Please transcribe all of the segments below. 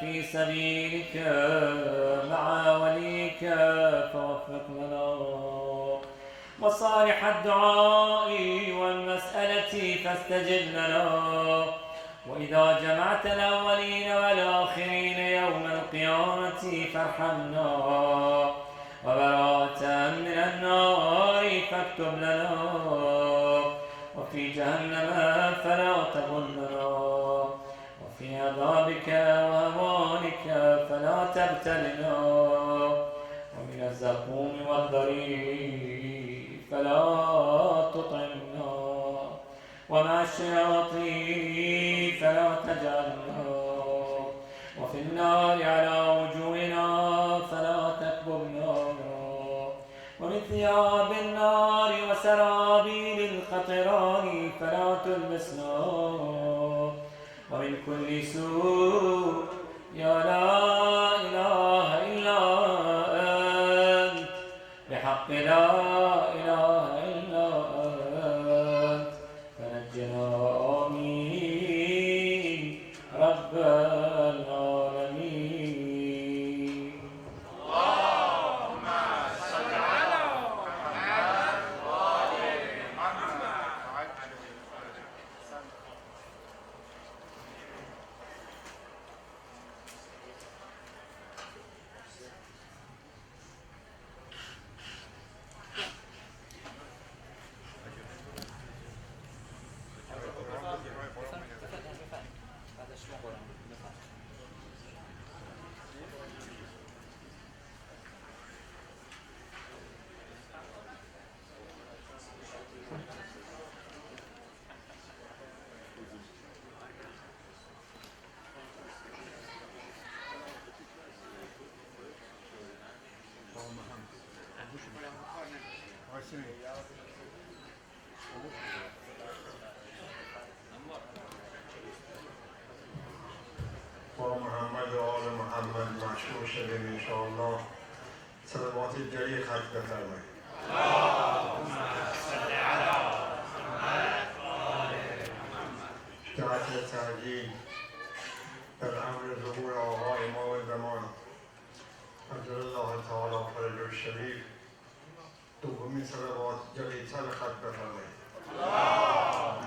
في سبيلك مع وليك فوفق لنا مصالح الدعاء والمسألة فاستجب لنا. وإذا جمعت الأولين والآخرين يوم القيامة فارحمنا وبراءة من النار فاكتب لنا وفي جهنم فلا تضلنا وفي عذابك وهوانك فلا تبتلنا ومن الزقوم والضرير فلا تطعمنا ومع الشياطين فلا تجعلنا وفي النار على وجوهنا فلا تكبرنا ومن ثياب النار وسرابيل القطران فلا تلبسنا ومن كل سوء يا لا إله إلا أنت بحق لا إله إلا أنت فنجنا آمين رب العالمين. اللهم صل على محمد وآل محمد. با محمد و آل محمد مشهور شدیم انشاءالله. صلوات جری خط بفرمایید. اللهم صل على محمد وآل محمد. جهت تعجیل در امر ظهور آقا امام زمان عجل الله تعالی فرجه الشریف دومین صلوات جری تر خط بفرمایید. اللهم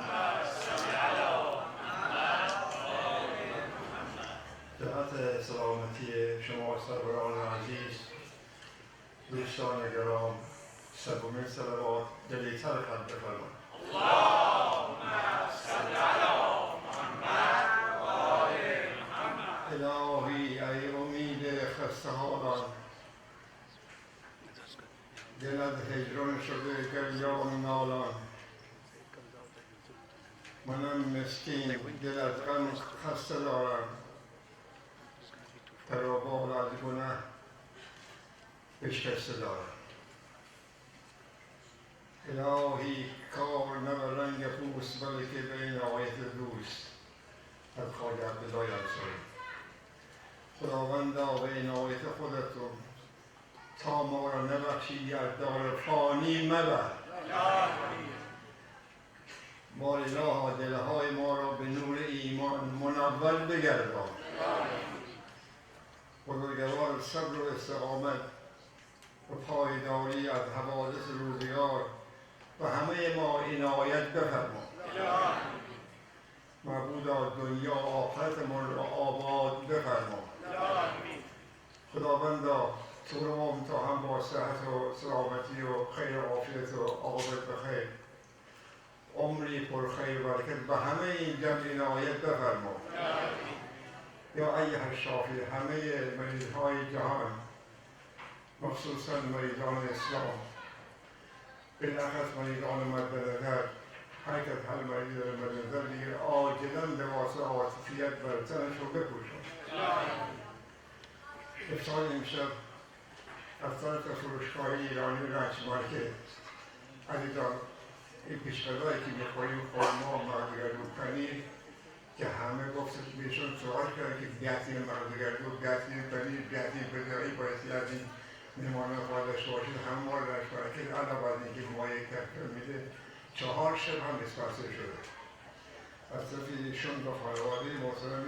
صل على محمد وآل محمد. جهت سلامتی شما سروران عزیز دوستان گرام سومین صلوات جری تر خط بفرمایید. اللهم صل على محمد وآل محمد. الهی ای امید خسته حالان دل از هجران شده گریان نالان منم مسکین دل از غم خسته دارم ترابال از گناه بشکسته دارم. الهی کار نه به رنگ پوست بلکه به عنایت دوست از خواجه عبدالله انصاری. خداوندا به عنایت خودتون تا ما را نبخشی از دار فانی مبر. بار الها دلهای ما را به نور ایمان منور بگردان. بزرگوار صبر و استقامت و پایداری از حوادث روزگار و همه ما عنایت بفرما. معبودا دنیا آخرتمان را آباد بفرما. خداوندا تو را امتحان با صحت و سلامتی و خیر و عافیت و عاقبت بخیر عمری پر خیر و برکت به همه این جمع عنایت بفرما. یا ایها الشافی همه مریضهای جهان مخصوصا مریضان اسلام بالاخص مریضان مد نظر هر کس هر مریض در مد نظر دیگر عاجلا لباس عاطفیت بر تنش رو بپوشن. افطار امشب از طرف فروشگاه ایرانی رنج مارکت عزیزان این پیشغذایی که میخوریم خورما مغزگردو پنیر که همه گفت بهشون سوال کردن که بیعتین مغزگردو بیعتین پنیر بیعتین پدری بایستی از این مهمانان خواهد داشته باشید. همه ما رو رنج مارکت علاوه از اینکه مایه تحقیل میده 4 شب هم اسپانسر شده از طرف ایشون و خانواده محترم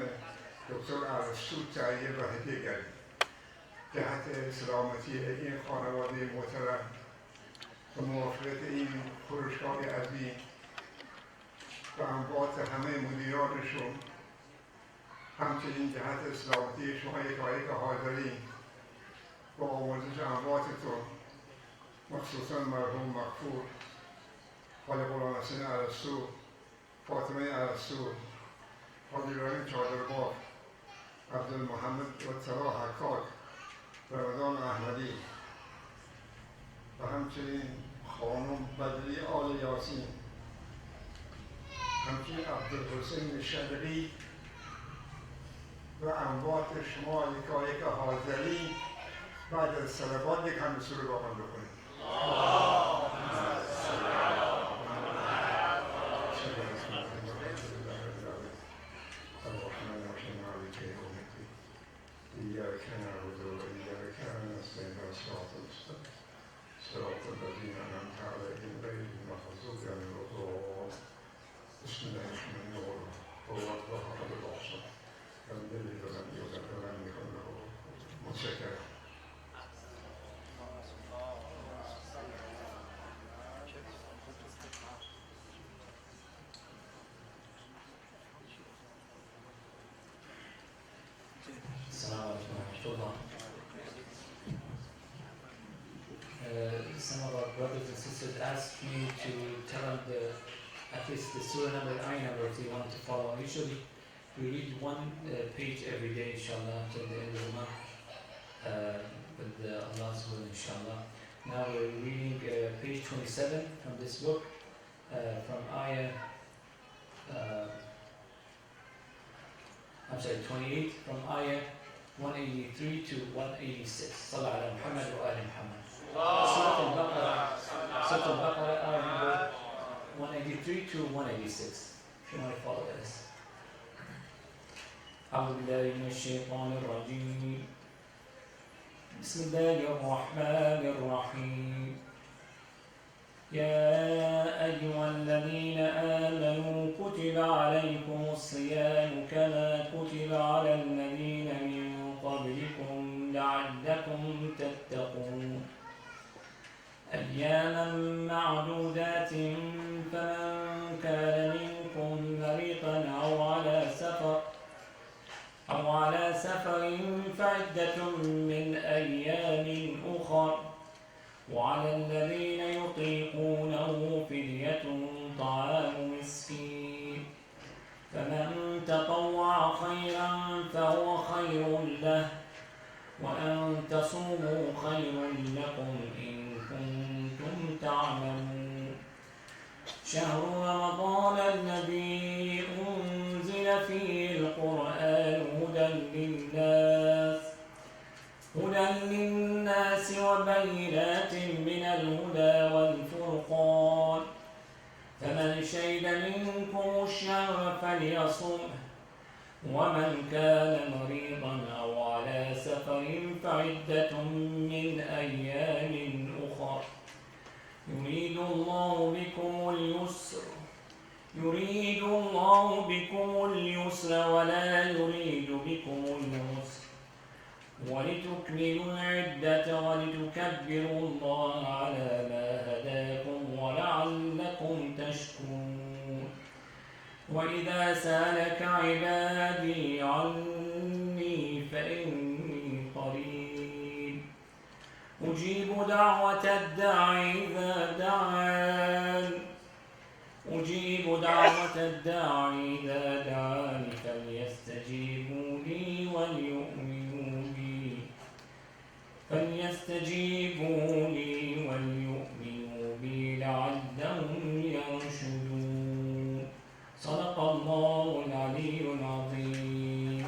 دکتر ارسطو تهیه و هدیه کردیم جهت سلامتی این خانواده محترم و موافقت این فروشگاه عظیم و اموات همه مدیرانشون، همچنین جهت سلامتی شما یکایک حاضرین با آمرزش امواتتون، مخصوصا مرحوم مغفور، حاج غلام حسین ارسطو، فاطمه ارسطو، حاج ابراهیم چادرباف، عبدالمحمد مطلع حکاک، رمضان احمدی و همچنین خانم بدری آل یاسین، همچنین عبدالحسین شرقی و اموات شما یکایک حاضرین بعد از صلوات یک همه سوره با من بکنید. إياك نعبد وإياك نستعين صراط المستقيم صراط الذين أنعمت عليهم غير المغضوب عليهم ولا الضالين. بسم الله الرحمن الرحيم. هو الله أحد الصمد لم يلد ولم يولد ولم يكن له متشكرا. Some of our brothers and sisters asked me to tell them at least the surah number, ayah number, if they want to follow. Usually we read one page every day, inshallah, until the end of the month, with Allah's will, inshallah. Now we're reading page 27 from this book, from ayah, I'm sorry, 28, from ayah 183 to 186. Salah ala Muhammad wa ali Muhammad. Surah Al-Baqarah, ayah number 183 to 186. If you want to follow this. أعوذ بالله من الشيطان الرجيم. بسم الله الرحمن الرحيم. يا أيها الذين آمنوا كتب عليكم الصيام كما كتب على الذين من قبلكم لعلكم تتقون. أياما معدودات فمن كان منكم مريضا أو على سفر فعدة من أيام أخر وعلى الذين يطيقونه فدية طعام مسكين فمن تطوع خيرا فهو خير له وأن تصوموا خير لكم إن كنتم تعلمون. شهر رمضان الذي أنزل فيه القرآن هدى للناس وبينات من الهدى والفرقان فمن شهد منكم الشهر فليصمه ومن كان مريضا أو على سفر فعدة من أيام أخر يريد الله بكم اليسر ولا يريد بكم العسر ولتكملوا العدة ولتكبروا الله على ما هداكم ولعلكم تشكرون. وإذا سألك عبادي عني فإني قريب أجيب دعوة الداعي إذا دعان فليستجيبوا لي وليؤمنوا بي لعلهم يرشدون. صدق الله العلي العظيم.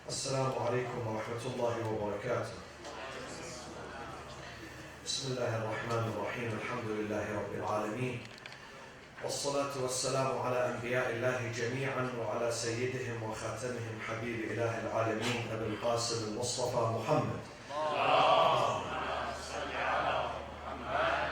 السلام عليكم ورحمة الله وبركاته. بسم الله الرحمن الرحيم. الحمد لله رب العالمين، والصلاة والسلام على أنبياء الله جميعا وعلى سيدهم وخاتمهم حبيب إله العالمين أبي القاسم المصطفى محمد. اللهم صل على محمد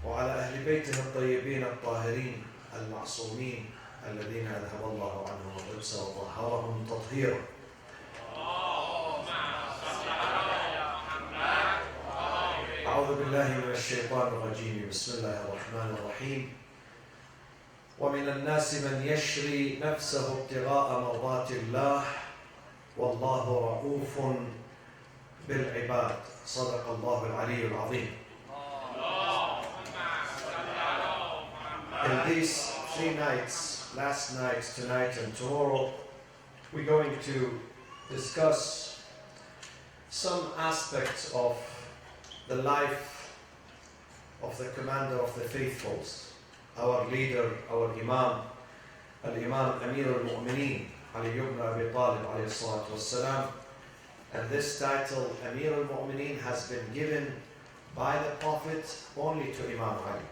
وعلى أهل بيته الطيبين الطاهرين المعصومين الذين أذهب الله عنهم الرجس وطهرهم تطهيرا. أعوذ بالله من الشيطان الرجيم. بسم الله الرحمن الرحيم. ومن الناس من يشري نفسه ابتغاء مرضات الله والله رؤوف بالعباد. صدق الله العلي العظيم. In these 3 nights, last night, tonight and tomorrow, we're going to discuss some aspects of the life of the commander of the faithfuls, our leader, our Imam, Al-Imam Amir al-Mu'mineen, Ali ibn Abi Talib alayhi salatu wassalam. And this title, Amir al-Mu'mineen, has been given by the Prophet only to Imam Ali.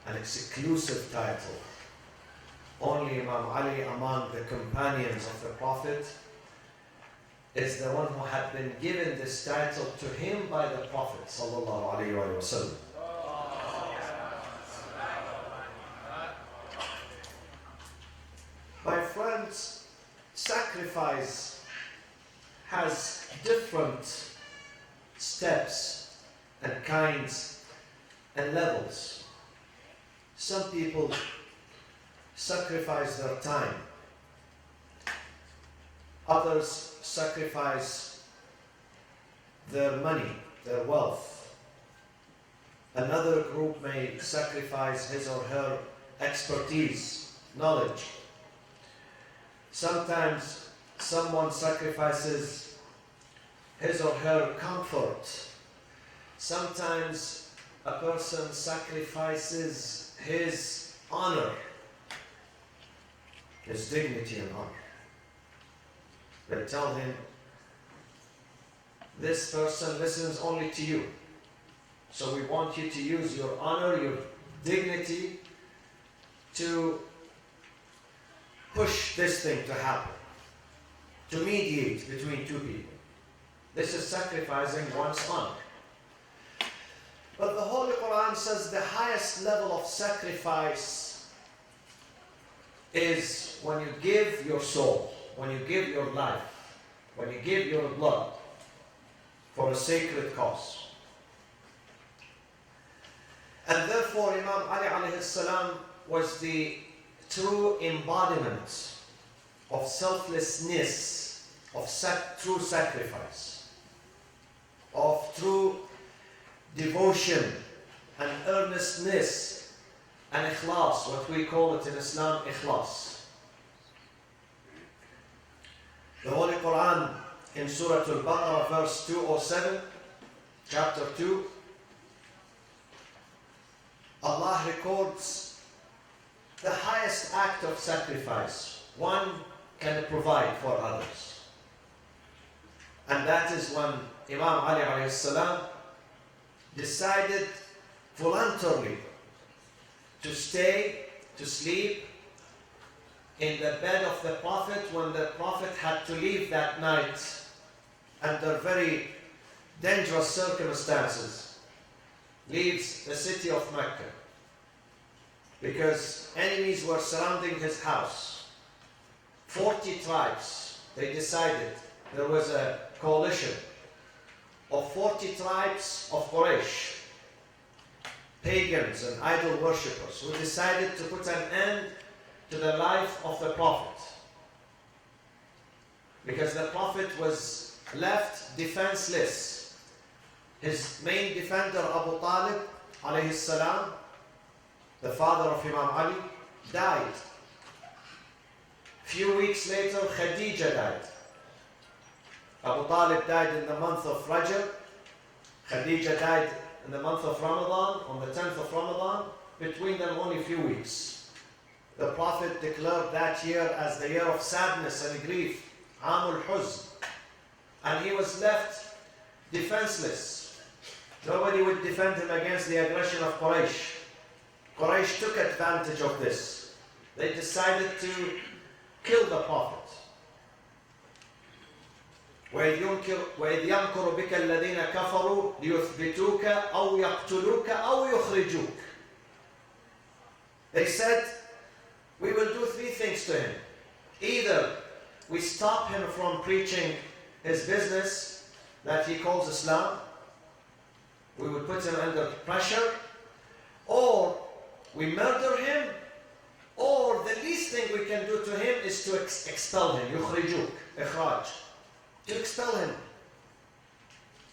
An exclusive title. Only Imam Ali among the companions of the Prophet is the one who had been given this title to him by the Prophet sallallahu alaihi wasallam. My friends, sacrifice has different steps and kinds and levels. Some people sacrifice their time. Others sacrifice their money, their wealth. Another group may sacrifice his or her expertise, knowledge. Sometimes someone sacrifices his or her comfort. Sometimes a person sacrifices his honor, his dignity and honor. They tell him, this person listens only to you. So we want you to use your honor, your dignity to push this thing to happen, to mediate between two people. This is sacrificing one's honor. But the Holy Quran says the highest level of sacrifice is when you give your soul, when you give your life, when you give your blood for a sacred cause. And therefore Imam Ali alayhi salam was the true embodiment of selflessness, of true sacrifice, of true devotion and earnestness and ikhlas, what we call it in Islam, ikhlas. The Holy Quran in Surah Al-Baqarah verse 207, chapter 2, Allah records the highest act of sacrifice one can provide for others. And that is when Imam Ali alayhi salam decided voluntarily to stay, to sleep in the bed of the Prophet when the Prophet had to leave that night under very dangerous circumstances, leaves the city of Mecca because enemies were surrounding his house. 40 tribes, they decided, there was a coalition of 40 tribes of Quraysh, pagans and idol worshippers, who decided to put an end to the life of the Prophet. Because the Prophet was left defenseless. His main defender, Abu Talib, alayhi salam, the father of Imam Ali, died. Few weeks later, Khadija died. Abu Talib died in the month of Rajab. Khadija died in the month of Ramadan, on the 10th of Ramadan. Between them only a few weeks. The Prophet declared that year as the year of sadness and grief, Amul Huzn. And he was left defenseless. Nobody would defend him against the aggression of Quraysh. Quraysh took advantage of this. They decided to kill the Prophet. وإذ يمكر بك الذين كفروا ليثبتوك أو يقتلوك أو يخرجوك. They said, we will do three things to him. Either we stop him from preaching his business that he calls Islam, we would put him under pressure, or we murder him, or the least thing we can do to him is to expel him, يخرجوك, إخراج, to expel him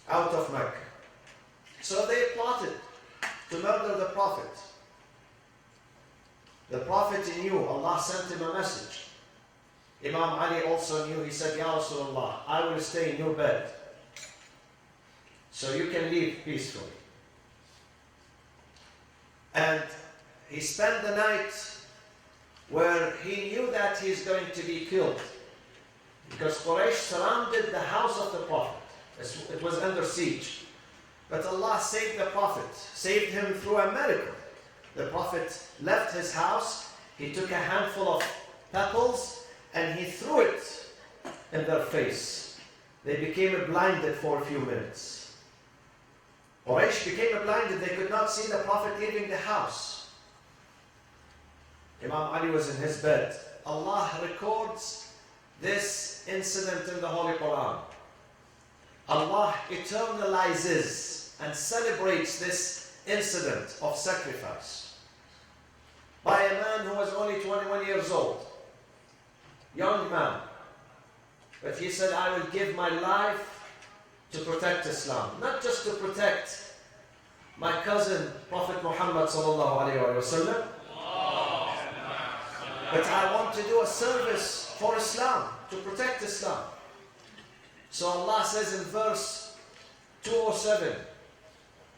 out of Mecca. So they plotted to murder the Prophet. The Prophet knew, Allah sent him a message. Imam Ali also knew, he said, Ya Rasulullah, I will stay in your bed, so you can leave peacefully. And he spent the night where he knew that he's going to be killed, because Quraysh surrounded the house of the Prophet. It was under siege. But Allah saved the Prophet, saved him through a miracle. The Prophet left his house, he took a handful of pebbles and he threw it in their face. They became blinded for a few minutes. Quraysh became blinded, they could not see the Prophet leaving the house. Imam Ali was in his bed. Allah records this incident in the Holy Quran. Allah eternalizes and celebrates this incident of sacrifice by a man who was only 21 years old, young man. But he said, I will give my life to protect Islam, not just to protect my cousin, Prophet Muhammad sallallahu alaihi wasallam, but I want to do a service for Islam, to protect Islam. So Allah says in verse 207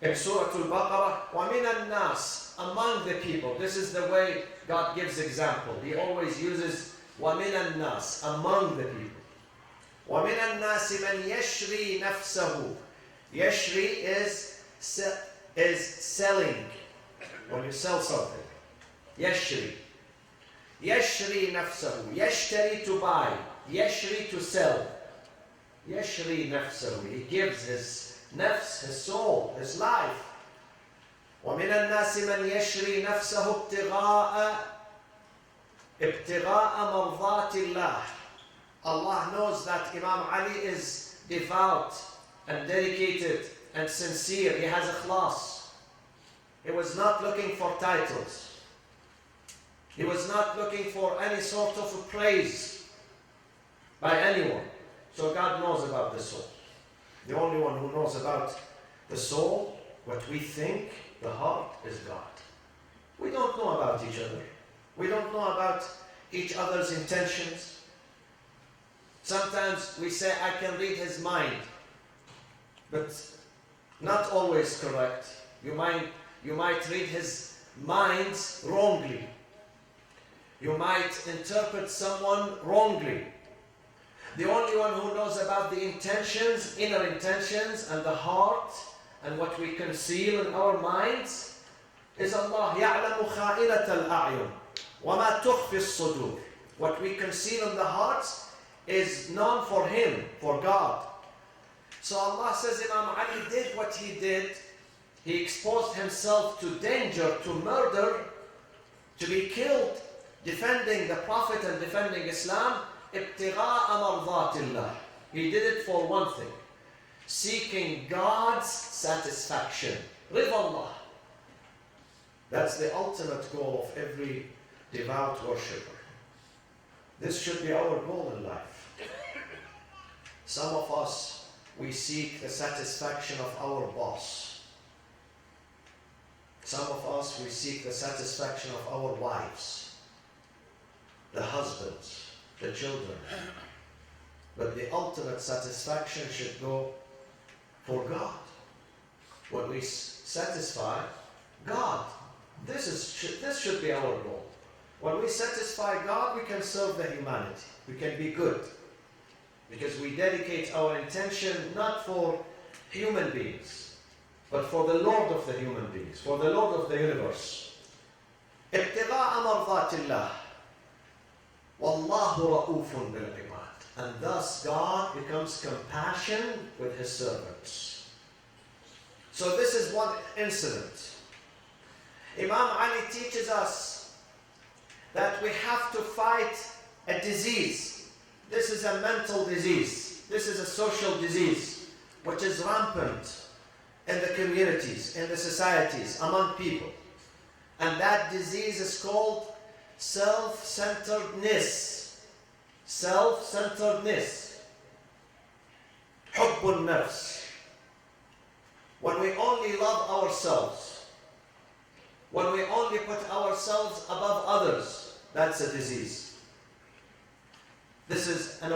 in Surah Al-Baqarah, وَمِنَ النَّاسِ, among the people. This is the way God gives example. He always uses وَمِنَ النَّاسِ, among the people. وَمِنَ النَّاسِ مَنْ يَشْرِي نَفْسَهُ. Yashri is selling. When you sell something. Yashri. Yashri nafsahu. Yashtari, to buy. Yashri, to sell. Yashri nafsahu. He gives his nafs, his soul, his life. ومن الناس من يشري نفسه ابتغاء مرضات الله. Allah knows that Imam Ali is devout and dedicated and sincere. He has ikhlas. He was not looking for titles. He was not looking for any sort of praise by anyone. So God knows about the soul. The only one who knows about the soul, what we think, the heart, is God. We don't know about each other. We don't know about each other's intentions. Sometimes we say, I can read his mind, but not always correct. You might read his minds wrongly. You might interpret someone wrongly. The only one who knows about the intentions, inner intentions, and the heart, and what we conceal in our minds, is Allah. يَعْلَمُ خَائِنَةَ الْأَعْيُنِ وَمَا تُخْفِي الصُّدُورِ. What we conceal in the hearts is known for Him, for God. So Allah says Imam Ali did what he did. He exposed himself to danger, to murder, to be killed, defending the Prophet and defending Islam. ابتغاء مرضات الله. He did it for one thing, seeking God's satisfaction. رضا Allah. That's the ultimate goal of every devout worshipper. This should be our goal in life. Some of us, we seek the satisfaction of our boss. Some of us, we seek the satisfaction of our wives, the husbands, the children. But the ultimate satisfaction should go for God. When we satisfy God, this should be our goal. When we satisfy God, we can serve the humanity. We can be good. Because we dedicate our intention not for human beings, but for the Lord of the human beings, for the Lord of the universe. ابتغاء مرضات الله والله رؤوف بالعباد. And thus God becomes compassionate with His servants. So this is one incident. Imam Ali teaches us that we have to fight a disease. This is a mental disease. This is a social disease which is rampant in the communities, in the societies, among people. And that disease is called self-centeredness. Self-centeredness. حب النفس. When we only love ourselves, when we only put ourselves above others, that's a disease. This is an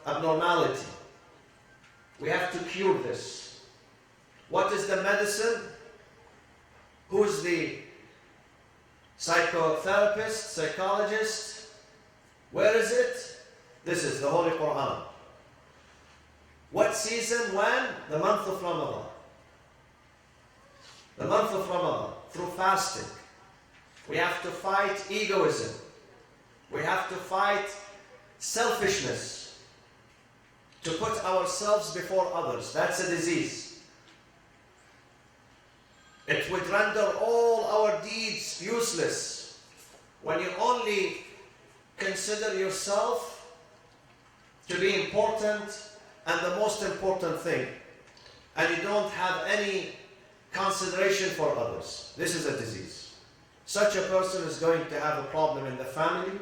abnormality. We have to cure this. What is the medicine? Who's the psychotherapist, psychologist? Where is it? This is the Holy Quran. What season? When? The month of Ramadan. The month of Ramadan, through fasting. We have to fight egoism. We have to fight selfishness. To put ourselves before others. That's a disease. It would render all our deeds useless when you only consider yourself to be important and the most important thing, and you don't have any consideration for others. This is a disease. Such a person is going to have a problem in the family,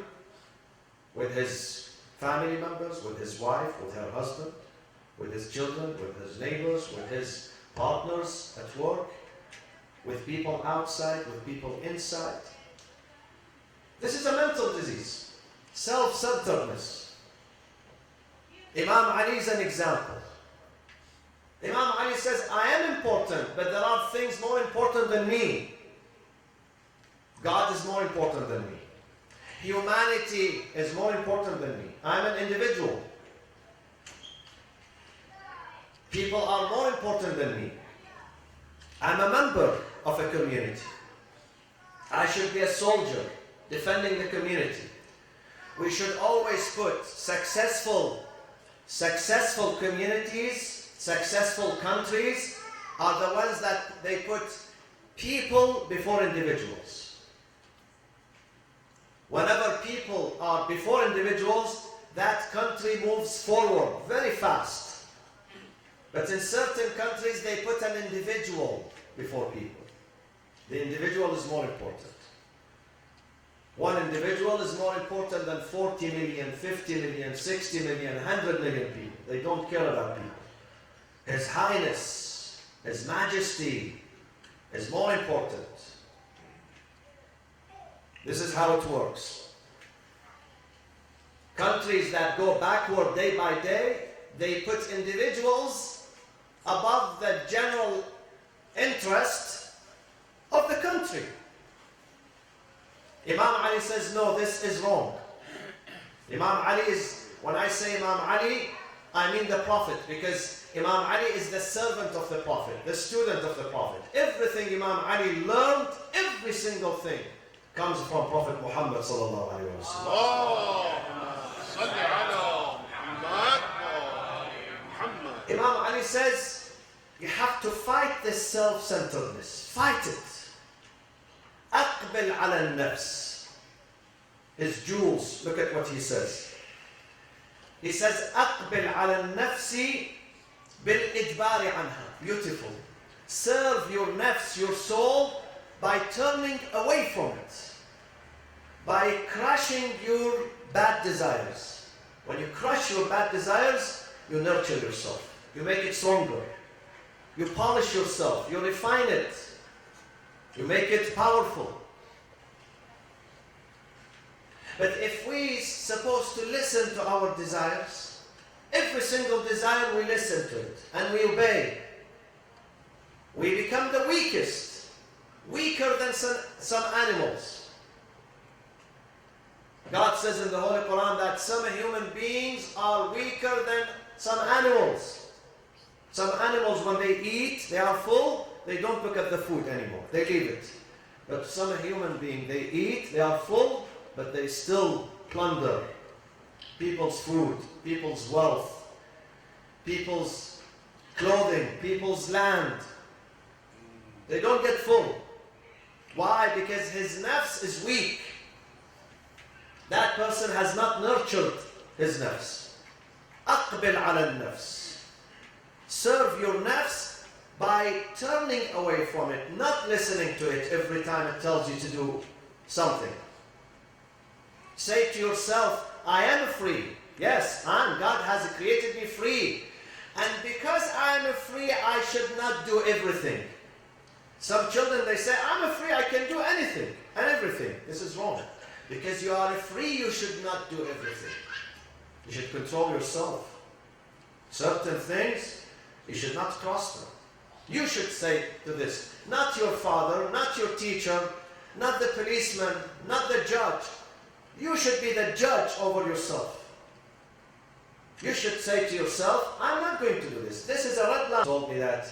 with his family members, with his wife, with her husband, with his children, with his neighbors, with his partners at work, with people outside, with people inside. This is a mental disease. Self-centeredness. Imam Ali is an example. Imam Ali says, I am important, but there are things more important than me. God is more important than me. Humanity is more important than me. I'm an individual. People are more important than me. I'm a member of a community. I should be a soldier defending the community. We should always put successful communities, successful countries are the ones that they put people before individuals. Whenever people are before individuals, that country moves forward very fast. But in certain countries, they put an individual before people. The individual is more important. One individual is more important than 40 million, 50 million, 60 million, 100 million people. They don't care about people. His Highness, His Majesty is more important. This is how it works. Countries that go backward day by day, they put individuals above the general interest of the country. Imam Ali says, no, this is wrong. Imam Ali is, when I say Imam Ali, I mean the Prophet, because Imam Ali is the servant of the Prophet, the student of the Prophet. Everything Imam Ali learned, every single thing, comes from Prophet Muhammad sallallahu alaihi wasallam. Imam Ali says, you have to fight this self-centeredness. Fight it. أقبل على النفس. His jewels, look at what he says. He says, أقبل على النفس بالإجبار عنها. Beautiful. Serve your nafs, your soul, by turning away from it. By crushing your bad desires. When you crush your bad desires, you nurture yourself. You make it stronger. You polish yourself. You refine it. You make it powerful. But if we supposed to listen to our desires, every single desire we listen to it and we obey, we become the weakest, weaker than some animals. God says in the Holy Quran that some human beings are weaker than some animals. Some animals, when they eat, they are full, they don't look at the food anymore. They leave it. But some human beings, they eat, they are full, but they still plunder people's food, people's wealth, people's clothing, people's land. They don't get full. Why? Because his nafs is weak. That person has not nurtured his nafs. أقبل على النفس. Serve your nafs by turning away from it, not listening to it every time it tells you to do something. Say to yourself, I am free. Yes, God has created me free. And because I am free, I should not do everything. Some children, they say, I'm free, I can do anything and everything. This is wrong. Because you are free, you should not do everything. You should control yourself. Certain things, you should not cross them. You should say to this, not your father, not your teacher, not the policeman, not the judge. You should be the judge over yourself. You should say to yourself, I'm not going to do this. This is a red line. Told me that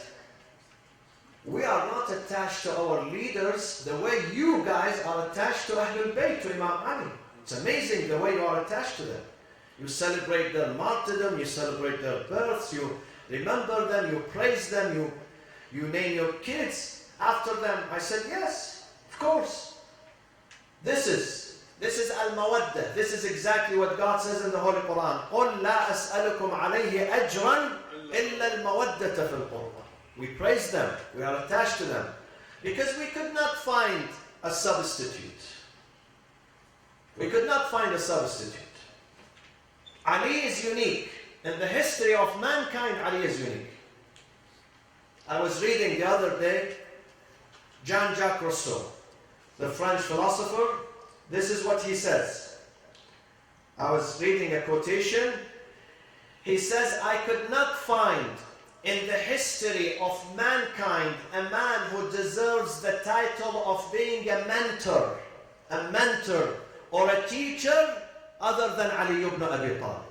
we are not attached to our leaders the way you guys are attached to Ahlul Bayt, to Imam Ali. It's amazing the way you are attached to them. You celebrate their martyrdom, you celebrate their births, you remember them, you praise them, you name your kids after them. I said, yes, of course. This is al-mawaddah. This is exactly what God says in the Holy Quran. قُلْ لَا أَسْأَلُكُمْ عَلَيْهِ أَجْرًا إِلَّا الْمَوَدَّةَ فِي الْقُرْبَى. We praise them, we are attached to them, because we could not find a substitute. We could not find a substitute. Ali is unique. In the history of mankind, Ali is unique. I was reading the other day, Jean-Jacques Rousseau, the French philosopher. This is what he says. I was reading a quotation. He says, I could not find in the history of mankind a man who deserves the title of being a mentor or a teacher other than Ali ibn Abi Talib.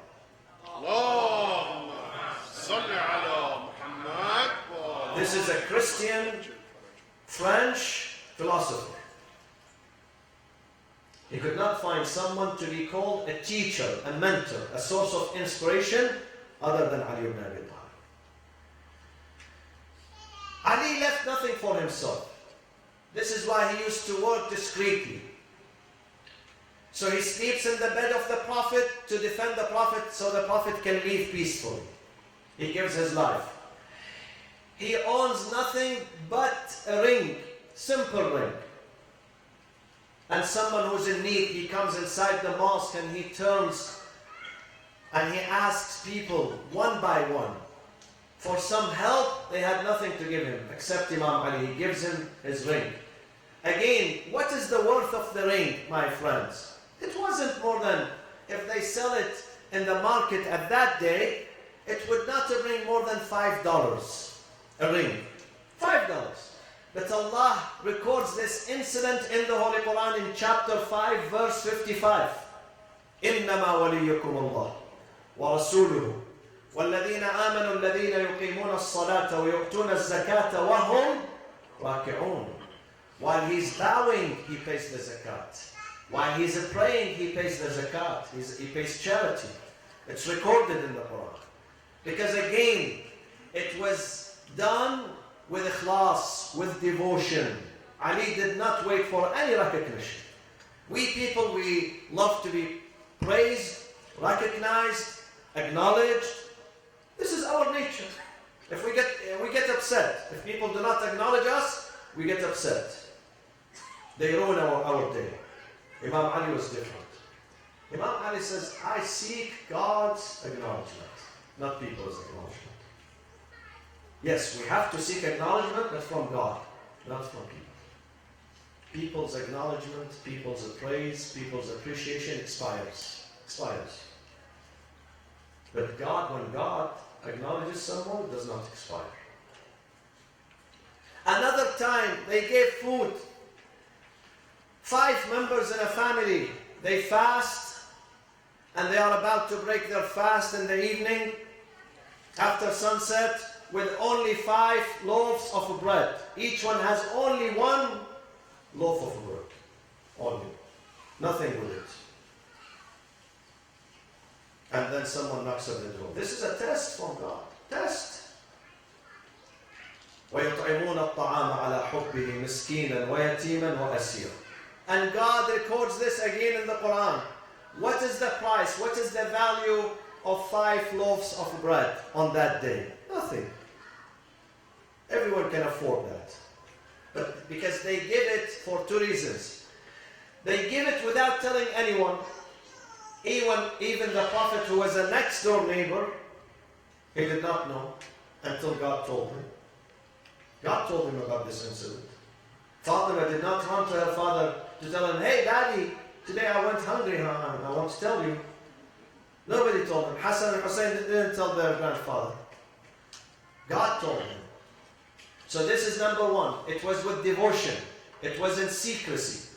This is a Christian French philosopher. He could not find someone to be called a teacher, a mentor, a source of inspiration other than Ali ibn Abi Talib. Ali left nothing for himself. This is why he used to work discreetly. So he sleeps in the bed of the Prophet to defend the Prophet so the Prophet can live peacefully. He gives his life. He owns nothing but a ring, simple ring. And someone who's in need, he comes inside the mosque and he turns and he asks people one by one for some help. They had nothing to give him except Imam Ali. He gives him his ring. Again, what is the worth of the ring, my friends? It wasn't more than, if they sell it in the market at that day, it would not bring more than $5 a ring. $5. But Allah records this incident in the Holy Quran in chapter 5, verse 55. إِنَّمَا وَلِيُّكُمُ اللَّهُ وَرَسُولُهُ وَالَّذِينَ آمَنُوا الَّذِينَ يُقِيمُونَ الصَّلَاةَ وَيُؤْتُونَ الزَّكَاةَ وَهُمْ راكعون. While he's bowing, he pays the zakat. While he's praying, he pays the zakat. He pays charity. It's recorded in the Quran. Because again, it was done with ikhlas, with devotion. Ali did not wait for any recognition. We people, we love to be praised, recognized, acknowledged. This is our nature. If we get upset. If people do not acknowledge us, we get upset. They ruin our day. Imam Ali was different. Imam Ali says, I seek God's acknowledgement, not people's acknowledgement. Yes, we have to seek acknowledgement, but from God, not from people. People's acknowledgement, people's praise, people's appreciation expires. But God, when God acknowledges someone, it does not expire. Another time, they gave food. 5 members in a family, they fast, and they are about to break their fast in the evening after sunset with only 5 loaves of bread. Each one has only 1 loaf of bread. Only. Nothing with it. And then someone knocks on the door. This is a test from God. Test. وَيُطْعِمُونَ الطَّعَامَ عَلَى حُبِّهِ مِسْكِينًا وَيَتِيمًا وَأَسِيرًا. And God records this again in the Quran. What is the price? What is the value of 5 loaves of bread on that day? Nothing. Everyone can afford that. But because they give it for 2 reasons. They give it without telling anyone. Even the Prophet, who was a next door neighbor, he did not know until God told him. God told him about this incident. Fatima did not run to her father to tell him, hey daddy, today I went hungry, I want to tell you. Nobody told him. Hassan and Hussein didn't tell their grandfather. God told him. So this is number 1. It was with devotion. It was in secrecy.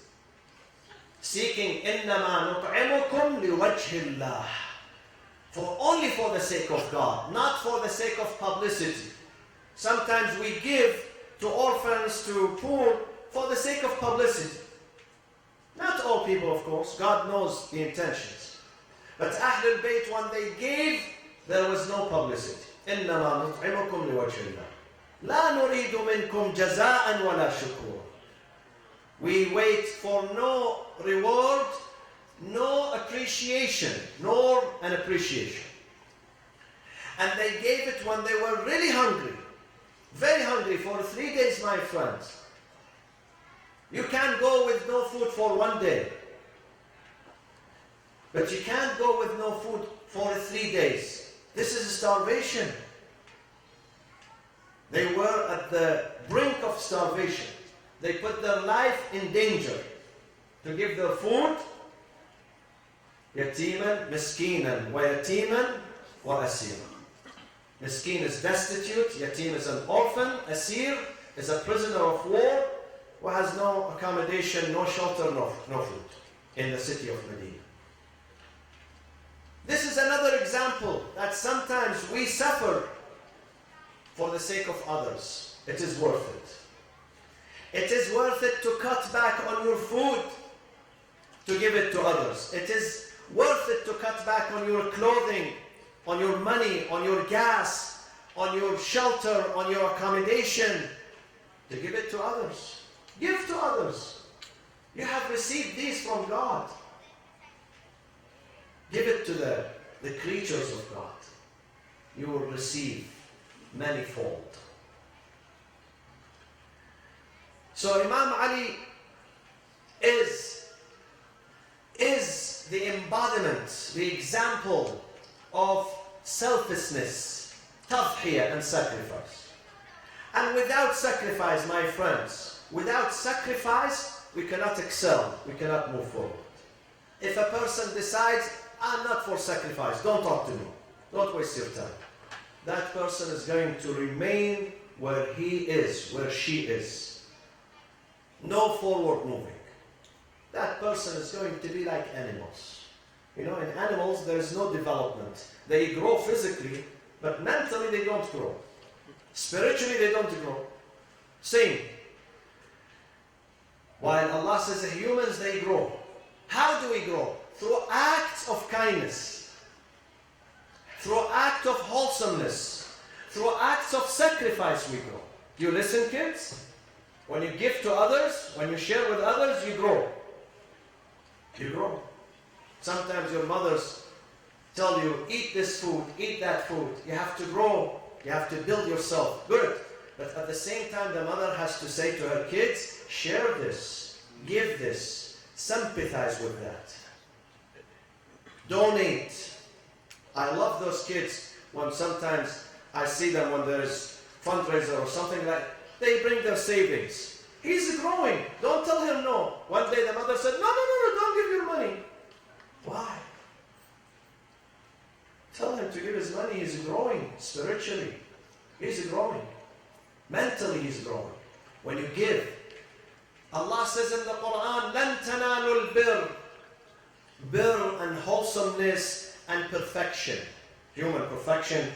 Seeking إِنَّمَا نُطْعِمُكُمْ لِوَجْهِ اللَّهِ. Only for the sake of God, not for the sake of publicity. Sometimes we give to orphans, to poor, for the sake of publicity. Not all people, of course. God knows the intentions. But Ahlul Bayt, when they gave, there was no publicity. إِنَّمَا نُطْعِمُكُمْ لِوَجْهِ اللَّهِ لَا نُرِيدُ مِنْكُمْ جَزَاءً وَلَا شُكُورًا. We wait for no reward, no appreciation, nor an appreciation. And they gave it when they were really hungry. Very hungry for 3 days, my friends. You can go with no food for 1 day. But you can't go with no food for 3 days. This is starvation. They were at the brink of starvation. They put their life in danger to give their food. يَتِيمًا مِسْكِينًا وَيَتِيمًا وَأَسِيرًا. Miskeen is destitute, yatim is an orphan, asir is a prisoner of war who has no accommodation, no shelter, no food in the city of Medina. This is another example that sometimes we suffer for the sake of others. It is worth it. It is worth it to cut back on your food to give it to others. It is worth it to cut back on your clothing, on your money, on your gas, on your shelter, on your accommodation, to give it to others. Give to others. You have received these from God. Give it to the creatures of God. You will receive manifold. So Imam Ali is the embodiment, the example of selflessness, tadhiyah, and sacrifice. And without sacrifice, my friends, without sacrifice, we cannot excel, we cannot move forward. If a person decides, I'm not for sacrifice, don't talk to me, don't waste your time, that person is going to remain where he is, where she is. No forward moving. That person is going to be like animals. You know, in animals, there is no development. They grow physically, but mentally they don't grow. Spiritually, they don't grow. Same. While Allah says that humans, they grow. How do we grow? Through acts of kindness. Through acts of wholesomeness. Through acts of sacrifice we grow. You listen, kids? When you give to others, when you share with others, you grow. You grow. Sometimes your mothers tell you, eat this food, eat that food. You have to grow. You have to build yourself. Good. But at the same time, the mother has to say to her kids, share this, give this, sympathize with that. Donate. I love those kids when sometimes I see them when there is fundraiser or something like that. They bring their savings. He's growing. Don't tell him no. One day the mother said, no, don't give your money. Why? Tell him to give his money. He's growing spiritually. He's growing. Mentally he's growing. When you give, Allah says in the Quran, لَن تَنَالُوا الْبِرَّ birr and wholesomeness and perfection, human perfection,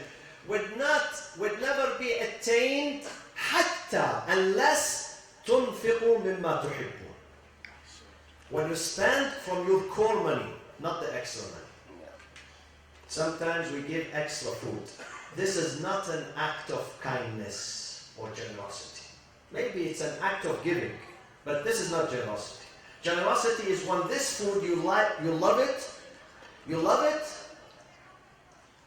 would never be attained حتى unless تنفقوا مما تحبون. When you spend from your core money, not the extra money. Sometimes we give extra food. This is not an act of kindness or generosity. Maybe it's an act of giving, but this is not generosity. Generosity is when this food you like, you love it,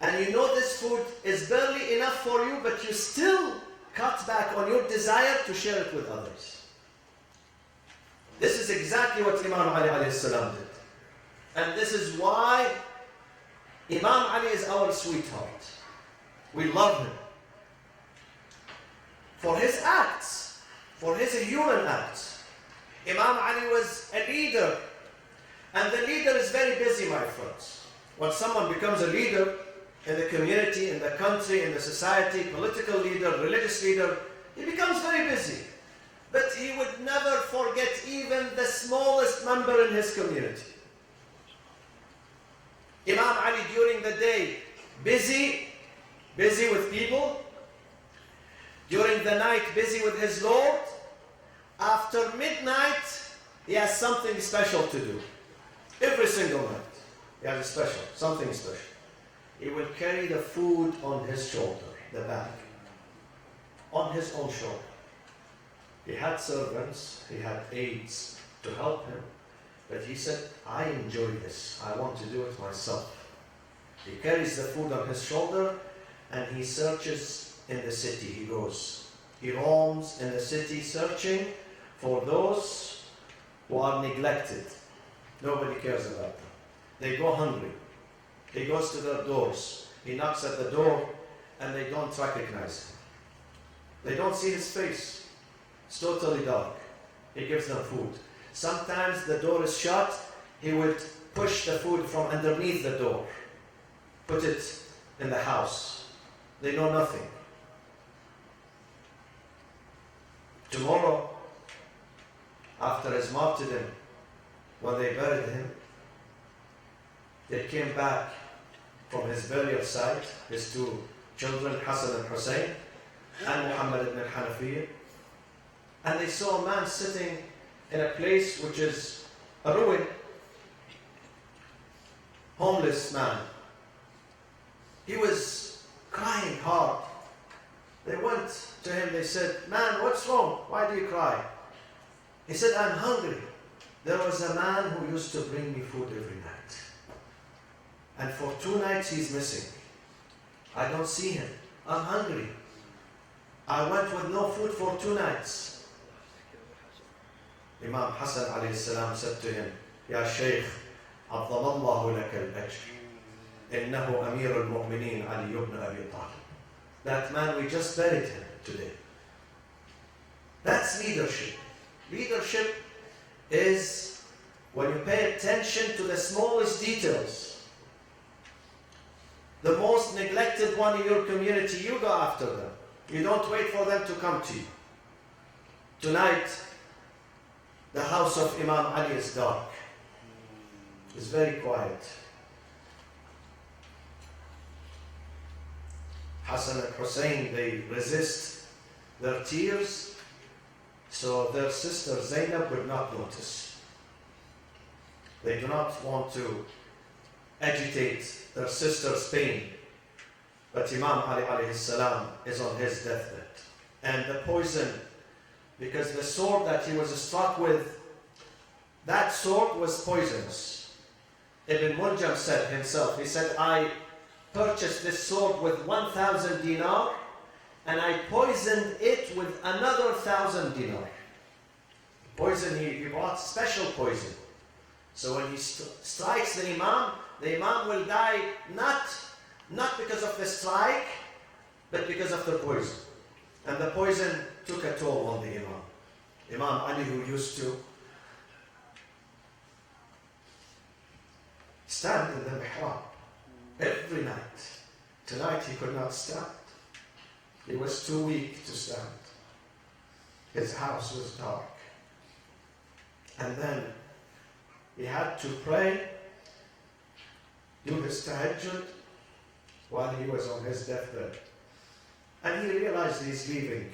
and you know this food is barely enough for you, but you still cut back on your desire to share it with others. This is exactly what Imam Ali alayhi salam did. And this is why Imam Ali is our sweetheart. We love him for his acts, for his human acts. Imam Ali was a leader, and the leader is very busy, my friends. When someone becomes a leader in the community, in the country, in the society, political leader, religious leader, he becomes very busy. But he would never forget even the smallest member in his community. Imam Ali during the day, busy with people. During the night, busy with his Lord. After midnight, he has something special to do. Every single night, he has something special. He will carry the food on his shoulder, the bag, on his own shoulder. He had servants, he had aides to help him, but he said, I enjoy this, I want to do it myself. He carries the food on his shoulder and he searches in the city. He goes, he roams in the city searching for those who are neglected. Nobody cares about them. They go hungry. He goes to their doors. He knocks at the door and they don't recognize him. They don't see his face. It's totally dark. He gives them food. Sometimes the door is shut. He would push the food from underneath the door. Put it in the house. They know nothing. Tomorrow, after his martyrdom, when they buried him, they came back from his burial site, his two children, Hassan and Hussein, and Muhammad ibn al-Hanafiyyah, and they saw a man sitting in a place which is a ruin, homeless man. He was crying hard. They went to him, they said, man, what's wrong? Why do you cry? He said, I'm hungry. There was a man who used to bring me food every night. And for 2 nights he's missing. I don't see him. I'm hungry. I went with no food for 2 nights. Imam Hassan alayhi salam said to him, Ya Shaykh, عظم الله لك الأجر. إنه أمير المؤمنين علي ibn Abi Talib. That man, we just buried him today. That's leadership. Leadership is when you pay attention to the smallest details. The most neglected one in your community, you go after them. You don't wait for them to come to you. Tonight, the house of Imam Ali is dark. It's very quiet. Hassan and Hussein, they resist their tears, so their sister Zainab would not notice. They do not want to agitate their sister's pain. But Imam Ali alayhi salam is on his deathbed. And the poison, because the sword that he was struck with, that sword was poisonous. Ibn Muljam said himself, he said, I purchased this sword with 1,000 dinar and I poisoned it with another 1,000 dinar. Poison, he bought special poison. So when he strikes the Imam will die not because of the strike, but because of the poison. And the poison took a toll on the Imam. Imam Ali, who used to stand in the mihrab every night. Tonight he could not stand. He was too weak to stand. His house was dark. And then he had to pray do his tahajjud while he was on his deathbed. And he realized he's leaving.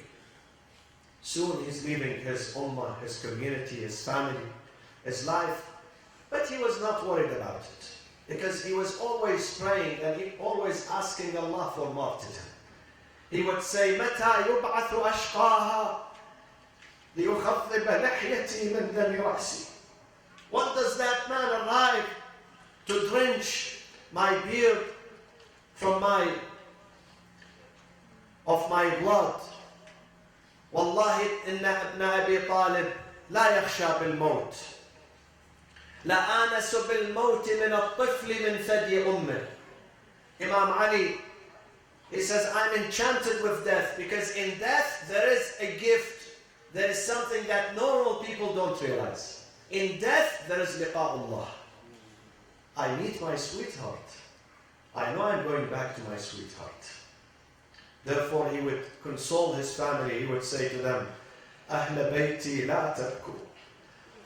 Soon he's leaving his ummah, his community, his family, his life. But he was not worried about it, because he was always praying and he always asking Allah for martyrdom. He would say, متى يبعث أشقاها ليخضب لحيتي من دم رأسي. When does that man arrive to drench my beard of my blood? والله إن ابن أبي طالب لا يخشى بالموت. لا آنس بالموت من الطفل من ثدي أمه. Imam Ali, he says, I'm enchanted with death, because in death there is a gift. There is something that normal people don't realize. In death there is liqa Allah. I meet my sweetheart. I know I'm going back to my sweetheart. Therefore he would console his family. He would say to them, أهل بيتي لا تبكوا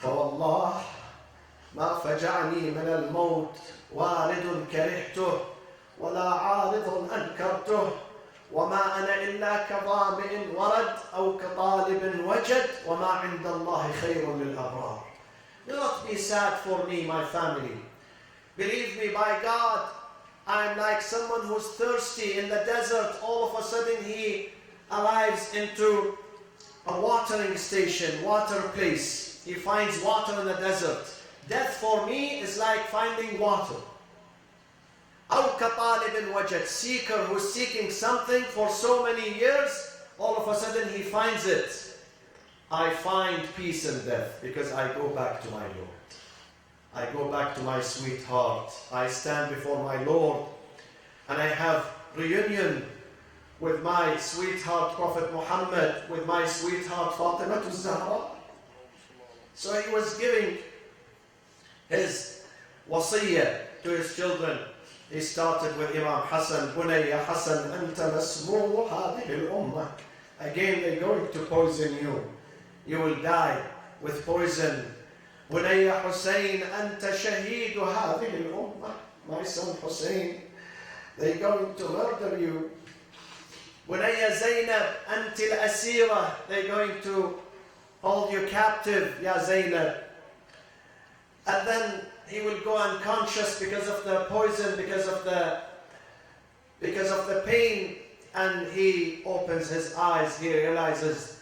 فوالله ما فجعني من الموت والد كرهته ولا عارض أنكرته وما أنا إلا كظامئ ورد أو كطالب وجد وما عند الله خير للأبرار. Do not be sad for me, my family. Believe me, by God, I'm like someone who's thirsty in the desert. All of a sudden he arrives into a watering station, water place. He finds water in the desert. Death for me is like finding water. أو كطالب وجد, seeker who's seeking something for so many years, all of a sudden he finds it. I find peace in death because I go back to my Lord. I go back to my sweetheart. I stand before my Lord and I have reunion with my sweetheart Prophet Muhammad, with my sweetheart Fatima Zahra. So he was giving his wasiyah to his children. He started with Imam Hassan, Bunay Hassan, Anta masmuu hadhihi al-ummah. Again, they're going to poison you. You will die with poison. Bunay Hussein, Anta shaheed hadhihi al-ummah. My son Hussein, they're going to murder you. Bunay Zainab, Anti al-asira. They're going to hold you captive, Ya Zainab. And then he will go unconscious because of the poison, because of the pain, and he opens his eyes. He realizes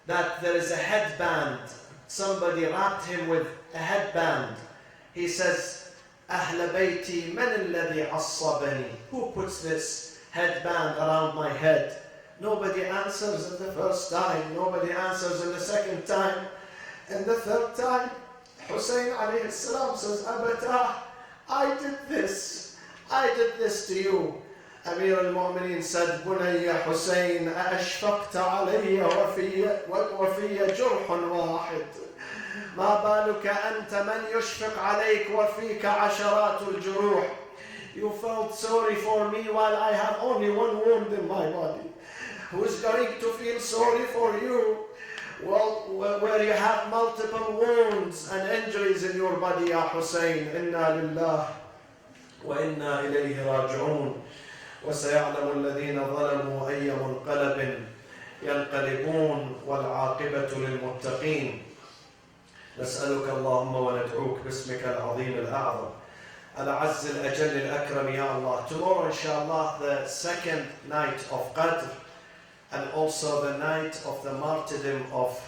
that there is a headband. Somebody wrapped him with a headband. He says, أهل بيتي من الذي عصبني? Who puts this headband around my head? Nobody answers in the first time. Nobody answers in the second time. And the third time, Hussein alayhi salam says, Abata, I did this to you. Amir al-Mu'mineen said, Bunayya Hussein, أشفقت علي وفي جرح واحد. ما بالك أنت من يشفق عليك وفيك عشرات الجروح. You felt sorry for me while I have only one wound in my body. Who is going to feel sorry for you? Well, where you have multiple wounds and injuries in your body, Ya Hussein. Inna lillah wa inna ilayhi raji'un. وسيعلم الذين ظلموا أي منقلب ينقلبون والعاقبة للمتقين. نسألك اللهم وندعوك باسمك العظيم الأعظم الأعز الأجل الأكرم يا الله. Tomorrow, inshallah, the second night of Qadr, and also the night of the martyrdom of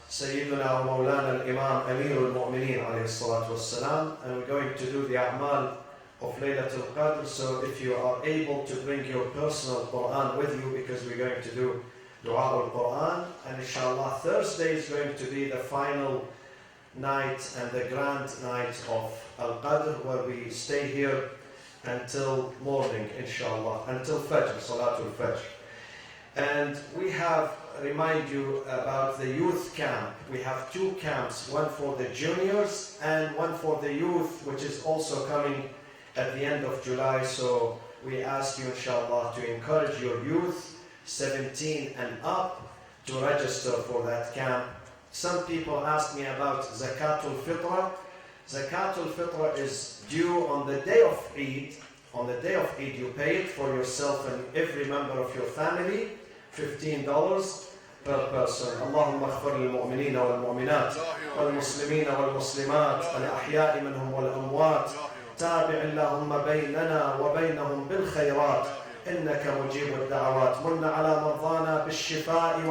Sayyidina wa Mawlana al-Imam Amir al-Mu'mineen alayhi salatu wassalam. And we're going to do the a'mal of Laylatul Qadr. So if you are able to bring your personal Quran with you, because we're going to do Dua al-Quran, and inshallah Thursday is going to be the final night and the grand night of Al-Qadr, where we stay here until morning, inshallah, until Fajr, Salatul Fajr. And we have remind you about the youth camp. We have two camps, one for the juniors and one for the youth, which is also coming at the end of July. So we ask you, inshallah, to encourage your youth, 17 and up, to register for that camp. Some people ask me about Zakatul Fitra. Zakatul Fitr is due on the day of Eid. On the day of Eid, you pay it for yourself and every member of your family, $15 per person. اللهم اغفر للمؤمنين والمؤمنات والمسلمين والمسلمات الأحياء منهم والأموات. تابع اللهم بيننا وبينهم بالخيرات إنك مجيب الدعوات. من على مرضانا بالشفاء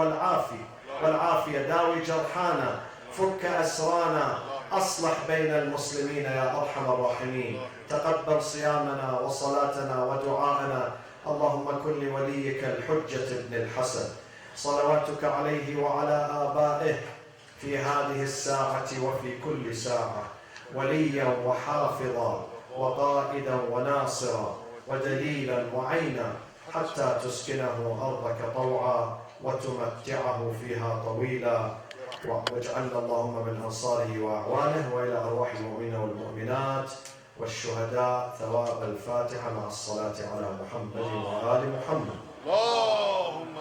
والعافية داوي جرحانا فك أسرانا أصلح بين المسلمين يا أرحم الراحمين. تقبل صيامنا وصلاتنا ودعاءنا. اللهم كن لوليك الحجة ابن الحسن صلواتك عليه وعلى آبائه في هذه الساعة وفي كل ساعة وليا وحافظا وقائدا وناصرا ودليلا وعينا حتى تسكنه أرضك طوعا وتمتعه فيها طويلا. واجعلنا اللهم من أنصاره وأعوانه وإلى أرواح المؤمنين والمؤمنات والشهداء ثواب الفاتحة مع الصلاة على محمد وآل محمد. اللهم